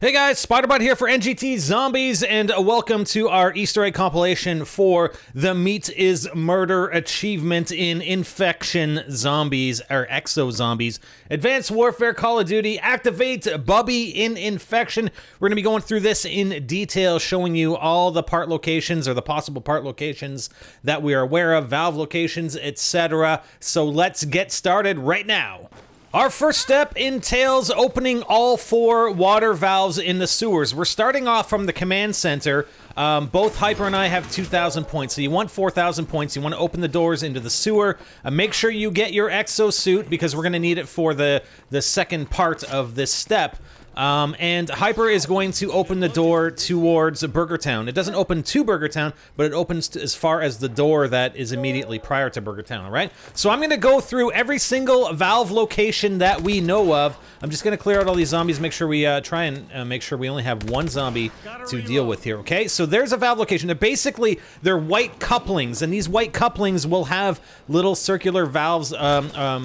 Hey guys, Spiderbot here for NGT Zombies, and welcome to our Easter egg compilation for the Meat is Murder achievement in Infection Zombies, or Exo Zombies. Advanced Warfare Call of Duty, activate Bubbe in Infection. We're going to be going through this in detail, showing you all the part locations, or the possible part locations that we are aware of, valve locations, etc. So let's get started right now. Our first step entails opening all 4 water valves in the sewers. We're starting off from the command center. Both Hyper and I have 2,000 points, so you want 4,000 points. You want to open the doors into the sewer. Make sure you get your exosuit, because we're going to need it for the second part of this step. And Hyper is going to open the door towards Burger Town. It doesn't open to Burger Town, but it opens as far as the door that is immediately prior to Burger Town, all right? So I'm going to go through every single valve location that we know of. I'm just going to clear out all these zombies, make sure we try and make sure we only have one zombie to deal with here, okay? So there's a valve location. They're white couplings, and these white couplings will have little circular valves,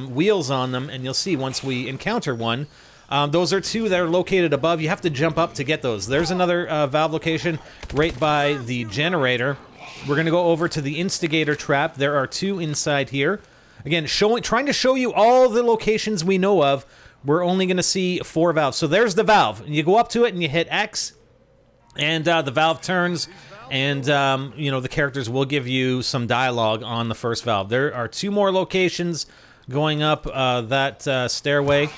wheels on them, and you'll see once we encounter one. Those are 2 that are located above. You have to jump up to get those. There's another valve location right by the generator. We're going to go over to the Insta-Gator trap. There are 2 inside here. Again, trying to show you all the locations we know of. We're only going to see 4 valves. So there's the valve. You go up to it and you hit X, and the valve turns, and you know, the characters will give you some dialogue on the first valve. There are 2 more locations going up that stairway,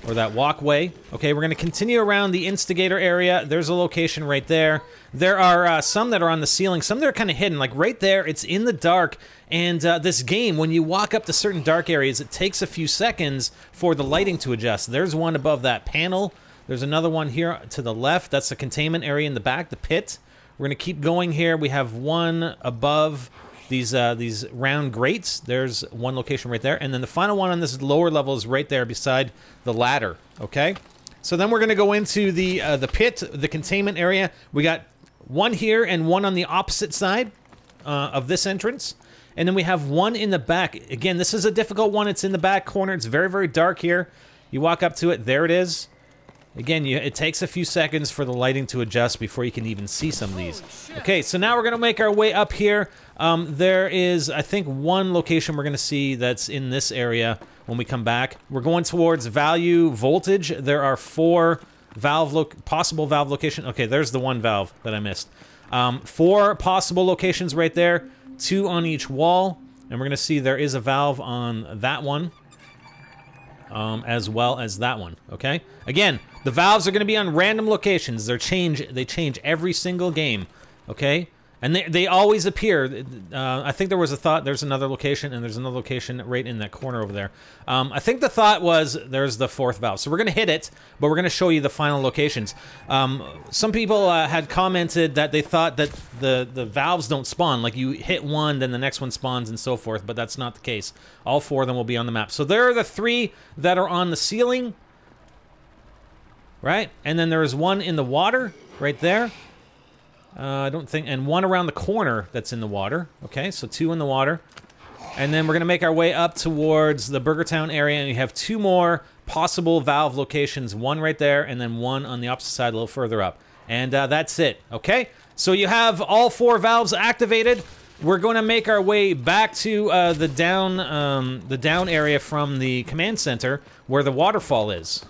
or that walkway. Okay, we're going to continue around the Insta-Gator area. There's a location right there. There are some that are on the ceiling, some that are kind of hidden, like right there. It's in the dark, and this game, when you walk up to certain dark areas, it takes a few seconds for the lighting to adjust. There's one above that panel. There's another one here to the left. That's the containment area in the back, the pit. We're going to keep going here. We have one above these round grates. There's one location right there, and then the final one on this lower level is right there beside the ladder. Okay, so then we're going to go into the pit, the containment area. We got one here and one on the opposite side of this entrance, and then we have one in the back. Again, this is a difficult one. It's in the back corner. It's very, very dark here. You walk up to it. There it is. Again, it takes a few seconds for the lighting to adjust before you can even see some of these. Okay, so now we're going to make our way up here. There is, I think, one location we're going to see that's in this area when we come back. We're going towards value voltage. There are 4 possible valve locations. Okay, there's the one valve that I missed. 4 possible locations right there, 2 on each wall. And we're going to see there is a valve on that one. As well as that one, okay? Again, the valves are going to be on random locations. They change every single game, okay? And they always appear. I think there was a thought, there's another location, and there's another location right in that corner over there. I think the thought was there's the 4th valve. So we're going to hit it, but we're going to show you the final locations. Some people had commented that they thought that the valves don't spawn. Like, you hit one, then the next one spawns, and so forth, but that's not the case. All 4 of them will be on the map. So there are the 3 that are on the ceiling, right? And then there is one in the water right there. I don't think, and one around the corner that's in the water. Okay, so 2 in the water. And then we're going to make our way up towards the Burger Town area, and you have 2 more possible valve locations. One right there, and then one on the opposite side a little further up. And that's it, okay? So you have all 4 valves activated. We're going to make our way back to the down area from the command center where the waterfall is.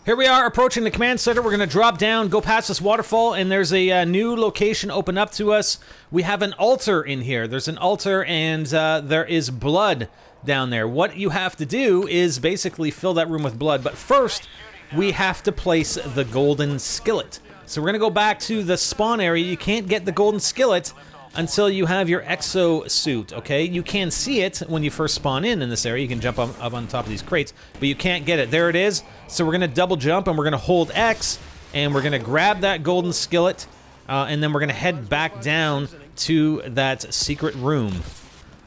Here we are approaching the command center. We're going to drop down, go past this waterfall, and there's a new location open up to us. We have an altar in here. There's an altar, and there is blood down there. What you have to do is basically fill that room with blood, but first we have to place the golden skillet. So we're going to go back to the spawn area. You can't get the golden skillet until you have your exo suit, okay? You can see it when you first spawn in this area. You can jump up on top of these crates, but you can't get it. There it is. So we're going to double jump, and we're going to hold X, and we're going to grab that golden skillet, and then we're going to head back down to that secret room.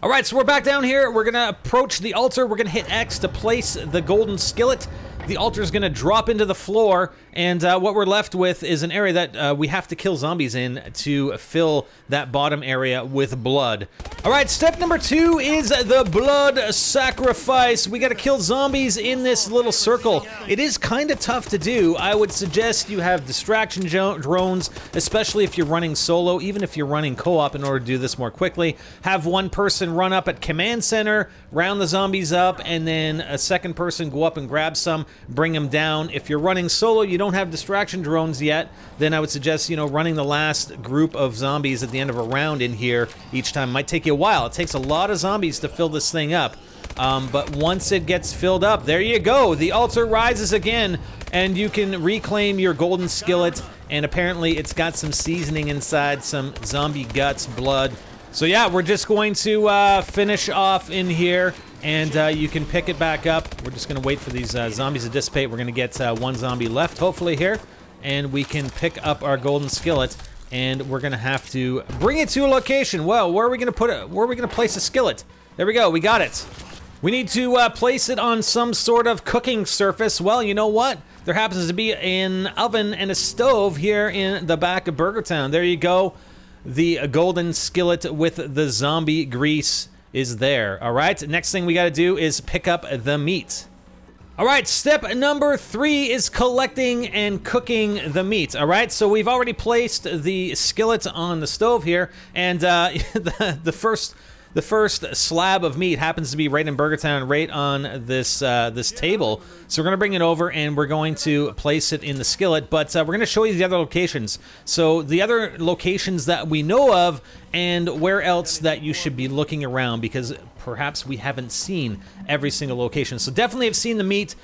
All right, so we're back down here. We're going to approach the altar. We're going to hit X to place the golden skillet. the altar is going to drop into the floor, and what we're left with is an area that we have to kill zombies in to fill that bottom area with blood. All right, step number 2 is the blood sacrifice. We got to kill zombies in this little circle. It is kind of tough to do. I would suggest you have distraction drones, especially if you're running solo, even if you're running co-op in order to do this more quickly. Have one person run up at command center, round the zombies up, and then a second person go up and grab some, bring them down. If you're running solo, you don't have distraction drones yet, then I would suggest, you know, running the last group of zombies at the end of a round in here each time. Might take you a while. It takes a lot of zombies to fill this thing up. But once it gets filled up, there you go. The altar rises again, and you can reclaim your golden skillet, and apparently it's got some seasoning inside, some zombie guts, blood. So yeah, we're just going to finish off in here, and you can pick it back up. We're just going to wait for these zombies to dissipate. We're going to get one zombie left, hopefully, here, and we can pick up our golden skillet, and we're going to have to bring it to a location. Well, where are we going to put it? Where are we going to place a skillet? There we go. We got it. We need to place it on some sort of cooking surface. Well, you know what? There happens to be an oven and a stove here in the back of Burger Town. There you go. The golden skillet with the zombie grease is there. All right, next thing we got to do is pick up the meat. All right, step number 3 is collecting and cooking the meat. All right, so we've already placed the skillet on the stove here, and the first slab of meat happens to be right in Burger Town, right on this this table. So we're going to bring it over, and we're going to place it in the skillet, but we're going to show you the other locations. So the other locations that we know of, and where else that you should be looking around, because perhaps we haven't seen every single location. So definitely have seen the meat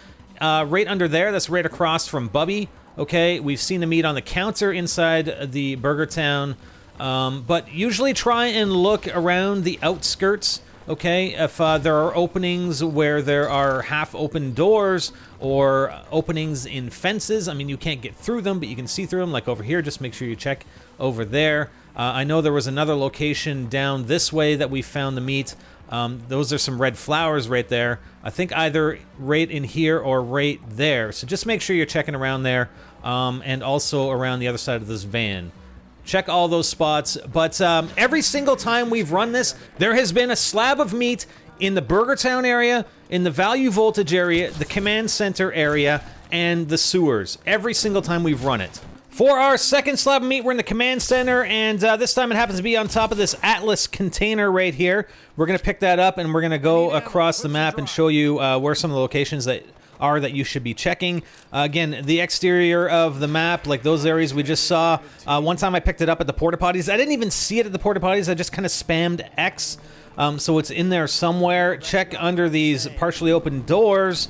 right under there. That's right across from Bubbe. Okay, we've seen the meat on the counter inside the Burger Town. But usually try and look around the outskirts, okay? If there are openings where there are half-open doors or openings in fences, I mean, you can't get through them, but you can see through them, like over here. Just make sure you check over there. I know there was another location down this way that we found the meat. Those are some red flowers right there. I think either right in here or right there. So just make sure you're checking around there, and also around the other side of this van. Check all those spots, but every single time we've run this, there has been a slab of meat in the Burger Town area, in the value voltage area, the command center area, and the sewers. Every single time we've run it. For our second slab of meat, we're in the command center, and this time it happens to be on top of this Atlas container right here. We're going to pick that up, and we're going to go across the map and show you where some of the locations that you should be checking. Again, the exterior of the map, like those areas we just saw. One time I picked it up at the porta potties. I didn't even see it at the porta potties. I just kind of spammed X. So it's in there somewhere. Check under these partially open doors.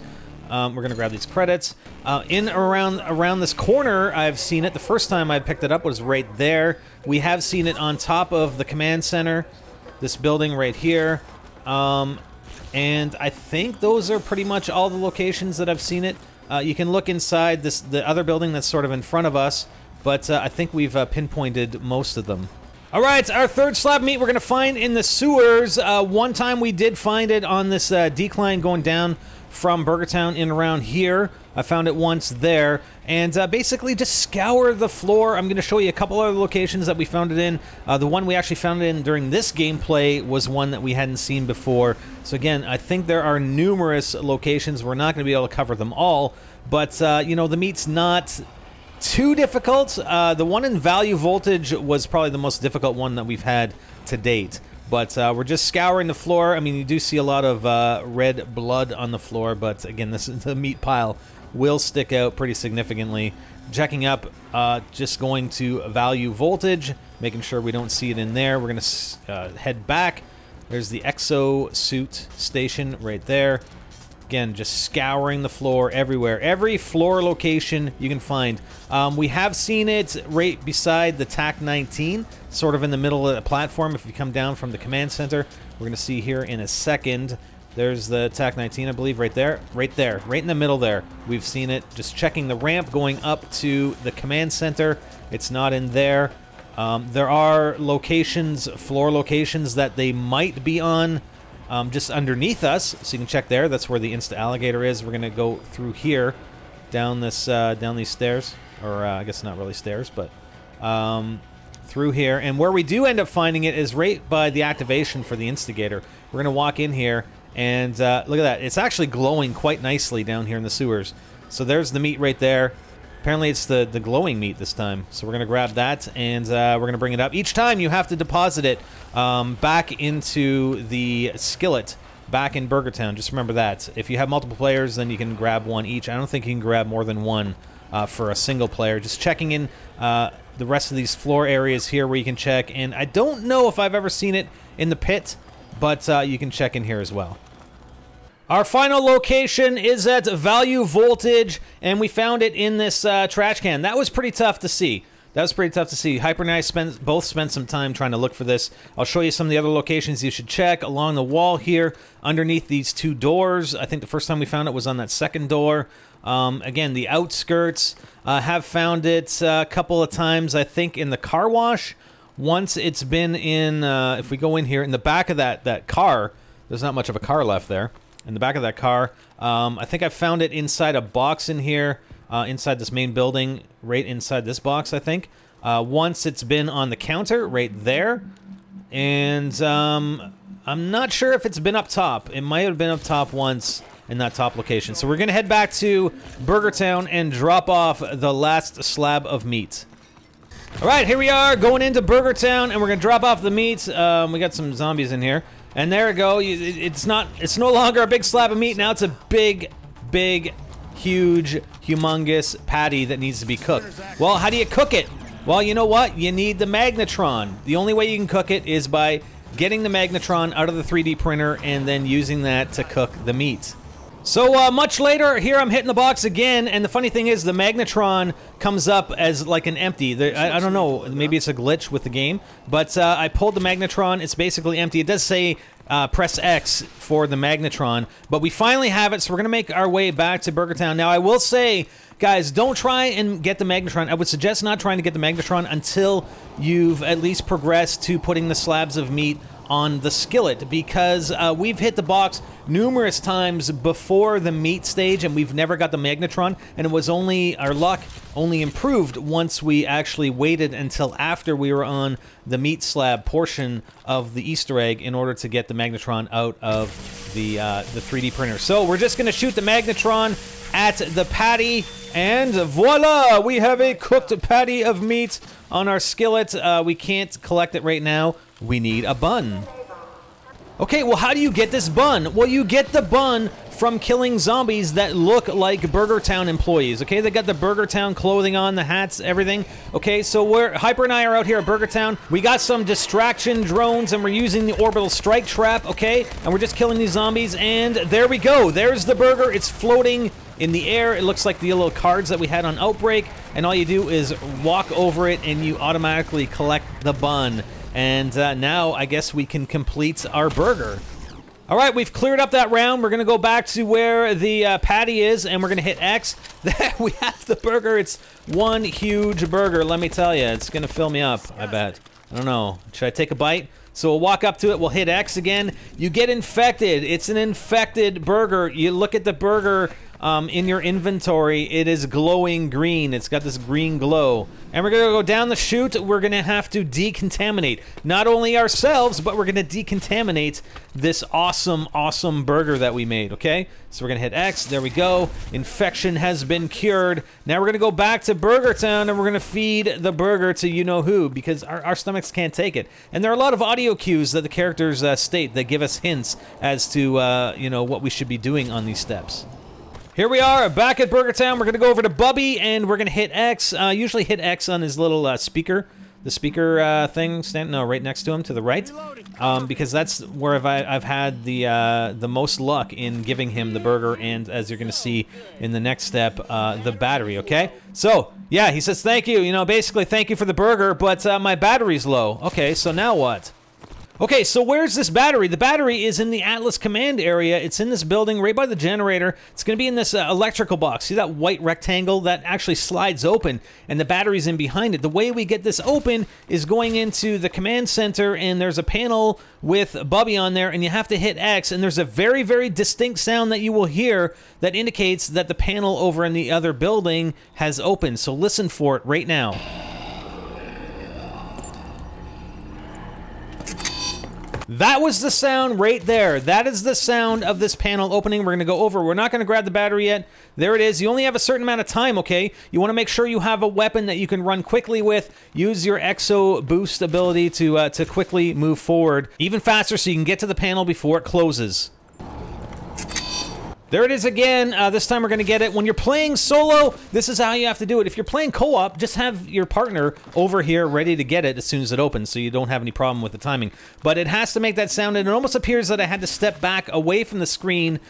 We're gonna grab these credits. Around this corner, I've seen it. The first time I picked it up was right there. We have seen it on top of the command center, this building right here. And I think those are pretty much all the locations that I've seen it. You can look inside the other building that's sort of in front of us, but I think we've pinpointed most of them. All right, our third slab of meat we're going to find in the sewers. One time we did find it on this decline going down from Burger Town in around here. I found it once there, and basically just scour the floor. I'm going to show you a couple other locations that we found it in. The one we actually found it in during this gameplay was one that we hadn't seen before. So again, I think there are numerous locations. We're not going to be able to cover them all, but you know, the meat's not too difficult. The one in value voltage was probably the most difficult one that we've had to date. But we're just scouring the floor. I mean, you do see a lot of red blood on the floor, but again, the meat pile will stick out pretty significantly. Checking up, just going to value voltage, making sure we don't see it in there. We're going to head back. There's the exosuit station right there. Again, just scouring the floor everywhere. Every floor location you can find. We have seen it right beside the TAC-19, sort of in the middle of the platform. If you come down from the command center, we're going to see here in a second. There's the TAC-19, I believe, right there. Right there. Right in the middle there. We've seen it. Just checking the ramp going up to the command center. It's not in there. There are locations, floor locations, that they might be on just underneath us, so you can check there. That's where the Insta-Alligator is. We're gonna go through here, down this, down these stairs, or I guess not really stairs, but through here. And where we do end up finding it is right by the activation for the Insta-Gator. We're gonna walk in here, and look at that. It's actually glowing quite nicely down here in the sewers. So there's the meat right there. Apparently it's the glowing meat this time. So we're going to grab that, and we're going to bring it up. Each time you have to deposit it back into the skillet back in Burger Town. Just remember that. If you have multiple players, then you can grab one each. I don't think you can grab more than one for a single player. Just checking in the rest of these floor areas here where you can check. And I don't know if I've ever seen it in the pit, but you can check in here as well. Our final location is at Value Voltage, and we found it in this trash can. That was pretty tough to see. Hyper and I both spent some time trying to look for this. I'll show you some of the other locations you should check along the wall here, underneath these two doors. I think the first time we found it was on that second door. Again, the outskirts. Have found it a couple of times, I think, in the car wash. Once it's been in, if we go in here, in the back of that car, there's not much of a car left there. In the back of that car. I think I found it inside a box in here, inside this main building, right inside this box, I think. Once it's been on the counter, right there. And I'm not sure if it's been up top. It might have been up top once in that top location. So we're going to head back to Burger Town and drop off the last slab of meat. All right, here we are going into Burger Town, and we're going to drop off the meat. We got some zombies in here. And there we go. It's no longer a big slab of meat. Now it's a big, huge, humongous patty that needs to be cooked. Well, how do you cook it? Well, you know what? You need the Magnetron. The only way you can cook it is by getting the Magnetron out of the 3D printer and then using that to cook the meat. So much later, here I'm hitting the box again, and the funny thing is the Magnetron comes up as like an empty. I don't know, maybe it's a glitch with the game, but I pulled the Magnetron. It's basically empty. It does say press X for the Magnetron, but we finally have it, so we're going to make our way back to Burger Town. Now, I will say, guys, don't try and get the Magnetron. I would suggest not trying to get the Magnetron until you've at least progressed to putting the slabs of meat on the skillet, because we've hit the box numerous times before the meat stage and we've never got the Magnetron, and it was only, our luck only improved once we actually waited until after we were on the meat slab portion of the Easter egg in order to get the Magnetron out of the 3D printer. So we're just going to shoot the Magnetron at the patty, and voila! We have a cooked patty of meat on our skillet. We can't collect it right now. We need a bun. Okay, well, how do you get this bun? Well, you get the bun from killing zombies that look like Burger Town employees, okay? They got the Burger Town clothing on, the hats, everything. Okay, so Hyper and I are out here at Burger Town. We got some distraction drones, and we're using the orbital strike trap, okay? And we're just killing these zombies, and there we go. There's the burger. It's floating in the air. It looks like the little cards that we had on Outbreak, and all you do is walk over it, and you automatically collect the bun. And now I guess we can complete our burger. All right, we've cleared up that round. We're going to go back to where the patty is, and we're going to hit X. There we have the burger. It's one huge burger, let me tell you. It's going to fill me up, I bet. I don't know. Should I take a bite? So we'll walk up to it. We'll hit X again. You get infected. It's an infected burger. You look at the burger in your inventory. It is glowing green. It's got this green glow. And we're going to go down the chute. We're going to have to decontaminate not only ourselves, but we're going to decontaminate this awesome, awesome burger that we made, okay? So we're going to hit X. There we go. Infection has been cured. Now we're going to go back to Burger Town, and we're going to feed the burger to you-know-who, because our stomachs can't take it. And there are a lot of audio cues that the characters state that give us hints as to, you know, what we should be doing on these steps. Here we are, back at Burger Town. We're going to go over to Bubbe, and we're going to hit X. Usually hit X on his little speaker. The speaker thing, right next to him, to the right. Because that's where I've had the most luck in giving him the burger, and as you're going to see in the next step, the battery, okay? So, yeah, he says, thank you. You know, basically, thank you for the burger, but my battery's low. Okay, so now what? Okay, so where's this battery? The battery is in the Atlas command area. It's in this building right by the generator. It's going to be in this electrical box. See that white rectangle? That actually slides open, and the battery's in behind it. The way we get this open is going into the command center, and there's a panel with Bubbe on there, and you have to hit X, and there's a very, very distinct sound that you will hear that indicates that the panel over in the other building has opened. So listen for it right now. That was the sound right there. That is the sound of this panel opening. We're going to go over. We're not going to grab the battery yet. There it is. You only have a certain amount of time, okay? You want to make sure you have a weapon that you can run quickly with. Use your exo boost ability to quickly move forward even faster so you can get to the panel before it closes. There it is again. This time we're going to get it. When you're playing solo, this is how you have to do it. If you're playing co-op, just have your partner over here ready to get it as soon as it opens so you don't have any problem with the timing. But it has to make that sound, and it almost appears that I had to step back away from the screen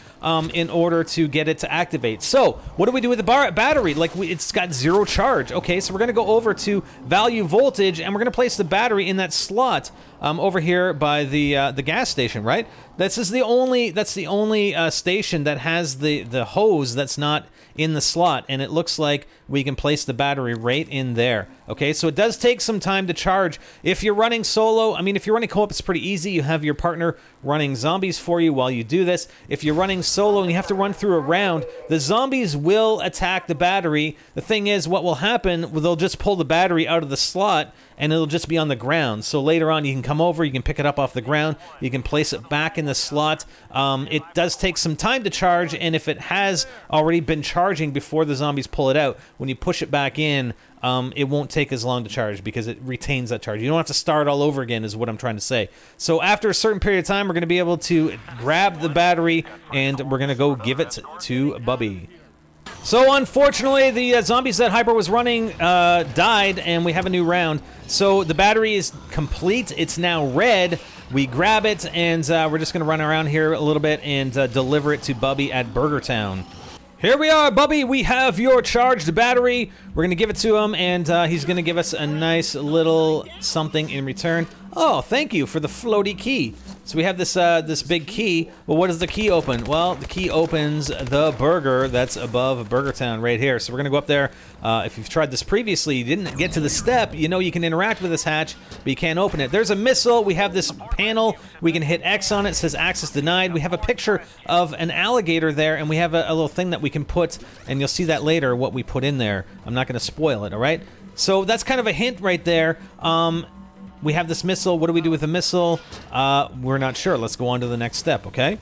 in order to get it to activate. So, what do we do with the battery? It's got 0 charge. Okay, so we're going to go over to value voltage, and we're going to place the battery in that slot over here by the gas station, right? That's the only station that has the hose that's not in the slot, and it looks like we can place the battery right in there. Okay, so it does take some time to charge. If you're running solo, I mean, if you're running co-op, it's pretty easy. You have your partner running zombies for you while you do this. If you're running solo and you have to run through a round, the zombies will attack the battery. The thing is, what will happen, they'll just pull the battery out of the slot, and it'll just be on the ground. So later on, you can come over, you can pick it up off the ground, you can place it back in the slot. It does take some time to charge, and if it has already been charging before the zombies pull it out, when you push it back in, it won't take as long to charge because it retains that charge. You don't have to start all over again is what I'm trying to say. So after a certain period of time, we're going to be able to grab the battery, and we're going to go give it to Bubbe. So unfortunately, the zombies that Hyper was running died, and we have a new round. So the battery is complete. It's now red. We grab it, and we're just going to run around here a little bit and deliver it to Bubbe at Burger Town. Here we are, Bubbe. We have your charged battery. We're going to give it to him, and he's going to give us a nice little something in return. Oh, thank you for the floaty key. So we have this this big key. Well, what does the key open? Well, the key opens the burger that's above Burger Town right here. So we're going to go up there. If you've tried this previously, you didn't get to the step, you know you can interact with this hatch, but you can't open it. There's a missile. We have this panel. We can hit X on it. It says access denied. We have a picture of an alligator there, and we have a little thing that we can put, and you'll see that later, what we put in there. I'm not going to spoil it, all right? So that's kind of a hint right there. We have this missile. What do we do with the missile? We're not sure. Let's go on to the next step, okay?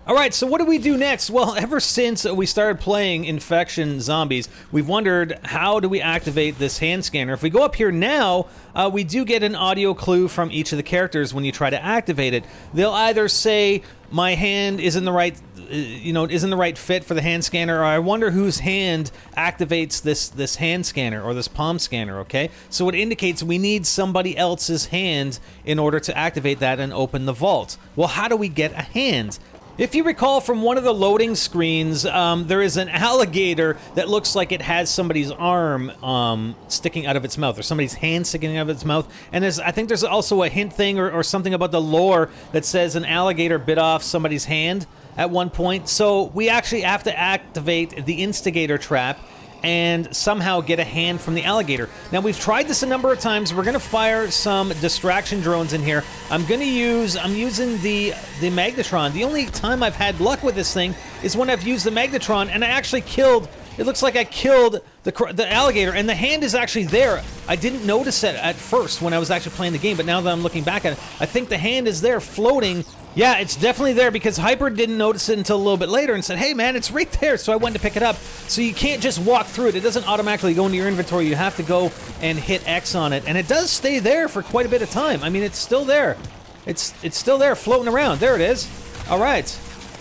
Alright, so what do we do next? Well, ever since we started playing Infection Zombies, we've wondered, how do we activate this hand scanner? If we go up here now, we do get an audio clue from each of the characters when you try to activate it. They'll either say, my hand isn't the right, isn't the right fit for the hand scanner, or I wonder whose hand activates this hand scanner or this palm scanner, okay? So it indicates we need somebody else's hand in order to activate that and open the vault. Well, how do we get a hand? If you recall from one of the loading screens, there is an alligator that looks like it has somebody's arm sticking out of its mouth, or somebody's hand sticking out of its mouth. And I think there's also a hint thing or something about the lore that says an alligator bit off somebody's hand at one point. So we actually have to activate the Insta-Gator trap and somehow get a hand from the alligator. Now, we've tried this a number of times. We're going to fire some distraction drones in here. I'm using the Magnetron. The only time I've had luck with this thing is when I've used the Magnetron, and I actually killed, it looks like I killed the alligator, and the hand is actually there. I didn't notice it at first when I was actually playing the game, but now that I'm looking back at it, I think the hand is there floating. Yeah, it's definitely there because Hyper didn't notice it until a little bit later and said, hey man, it's right there, so I went to pick it up. So you can't just walk through it. It doesn't automatically go into your inventory. You have to go and hit X on it, and it does stay there for quite a bit of time. I mean, it's still there. It's still there floating around. There it is. All right.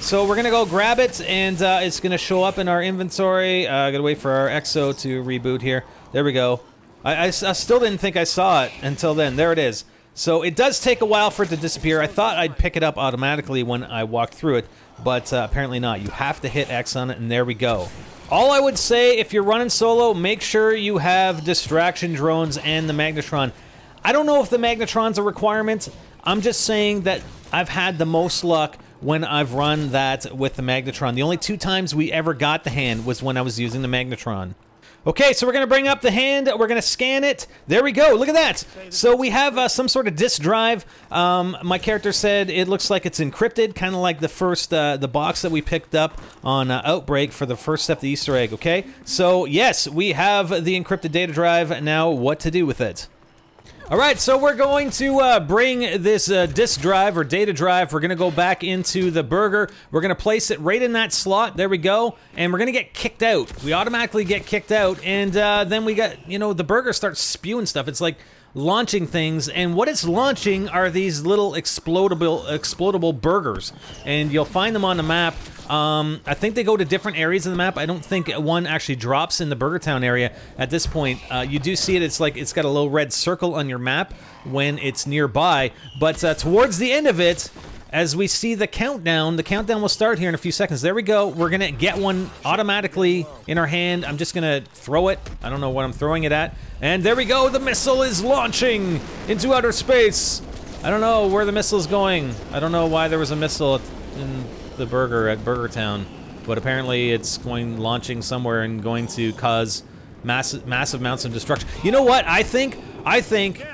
So we're going to go grab it, and it's going to show up in our inventory. Got to wait for our EXO to reboot here. There we go. I still didn't think I saw it until then. There it is. So it does take a while for it to disappear. I thought I'd pick it up automatically when I walked through it, but apparently not. You have to hit X on it, and there we go. All I would say, if you're running solo, make sure you have distraction drones and the Magnetron. I don't know if the Magnetron's a requirement. I'm just saying that I've had the most luck when I've run that with the Magnetron. The only 2 times we ever got the hand was when I was using the Magnetron. Okay, so we're going to bring up the hand. We're going to scan it. There we go. Look at that. So we have some sort of disk drive. My character said it looks like it's encrypted, kind of like the first, the box that we picked up on Outbreak for the first step of the Easter egg, okay? So, yes, we have the encrypted data drive. Now, what to do with it? All right, so we're going to bring this disk drive or data drive. We're going to go back into the burger. We're going to place it right in that slot. There we go. And we're going to get kicked out. We automatically get kicked out. And then we got, you know, the burger starts spewing stuff. It's like launching things. And what it's launching are these little explodable burgers. And you'll find them on the map. I think they go to different areas of the map. I don't think one actually drops in the Burger Town area at this point. You do see it. It's like it's got a little red circle on your map when it's nearby. But towards the end of it, as we see the countdown will start here in a few seconds. There we go. We're going to get one automatically in our hand. I'm just going to throw it. I don't know what I'm throwing it at. And there we go. The missile is launching into outer space. I don't know where the missile is going. I don't know why there was a missile in the burger at Burger Town, but apparently it's launching somewhere and going to cause massive amounts of destruction. You know what? I think,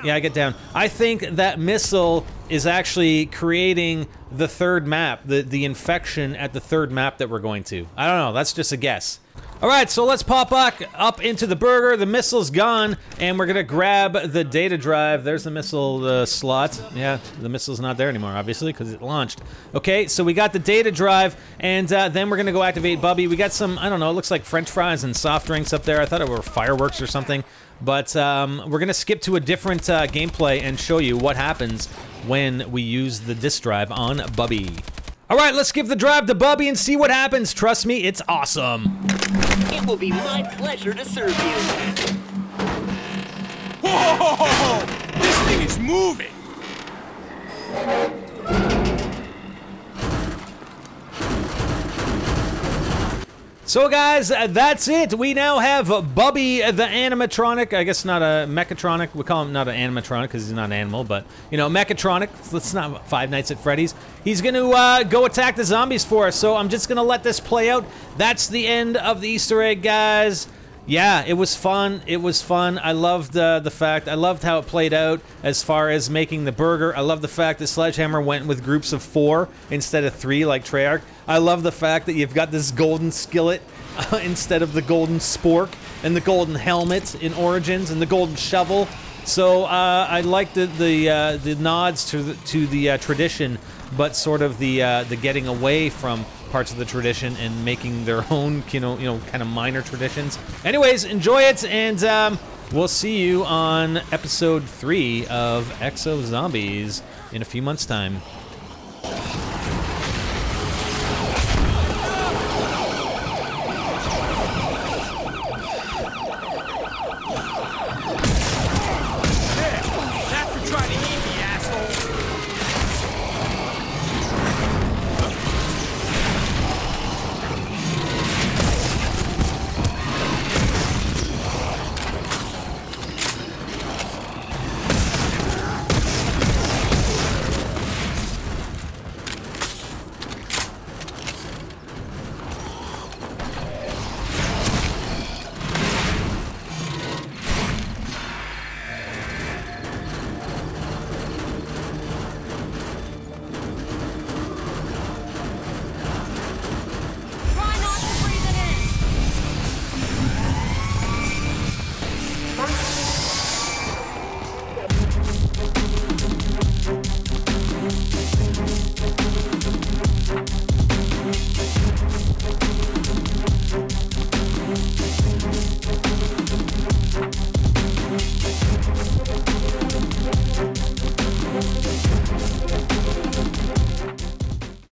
yeah, get down. I think that missile is actually creating the third map, the infection at the third map that we're going to. I don't know, that's just a guess. All right, so let's pop back up into the burger. The missile's gone, and we're gonna grab the data drive. There's the missile slot. Yeah, the missile's not there anymore, obviously, because it launched. Okay, so we got the data drive, and then we're gonna go activate Bubbe. We got some, I don't know, it looks like French fries and soft drinks up there. I thought it were fireworks or something. But we're gonna skip to a different gameplay and show you what happens when we use the disk drive on Bubbe. All right, let's give the drive to Bubbe and see what happens. Trust me, it's awesome. It will be my pleasure to serve you. Whoa! This thing is moving! So guys, that's it. We now have Bubbe the animatronic. I guess not a mechatronic. We call him not an animatronic because he's not an animal, but, you know, mechatronic. It's not Five Nights at Freddy's. He's going to go attack the zombies for us, so I'm just going to let this play out. That's the end of the Easter egg, guys. Yeah, it was fun. It was fun. I loved the fact. I loved how it played out as far as making the burger. I love the fact that Sledgehammer went with groups of 4 instead of 3 like Treyarch. I love the fact that you've got this golden skillet instead of the golden spork, and the golden helmet in Origins, and the golden shovel. So I like the nods to the tradition, but sort of the getting away from parts of the tradition and making their own, you know, kind of minor traditions. Anyways, enjoy it, and we'll see you on episode 3 of Exo Zombies in a few months' time.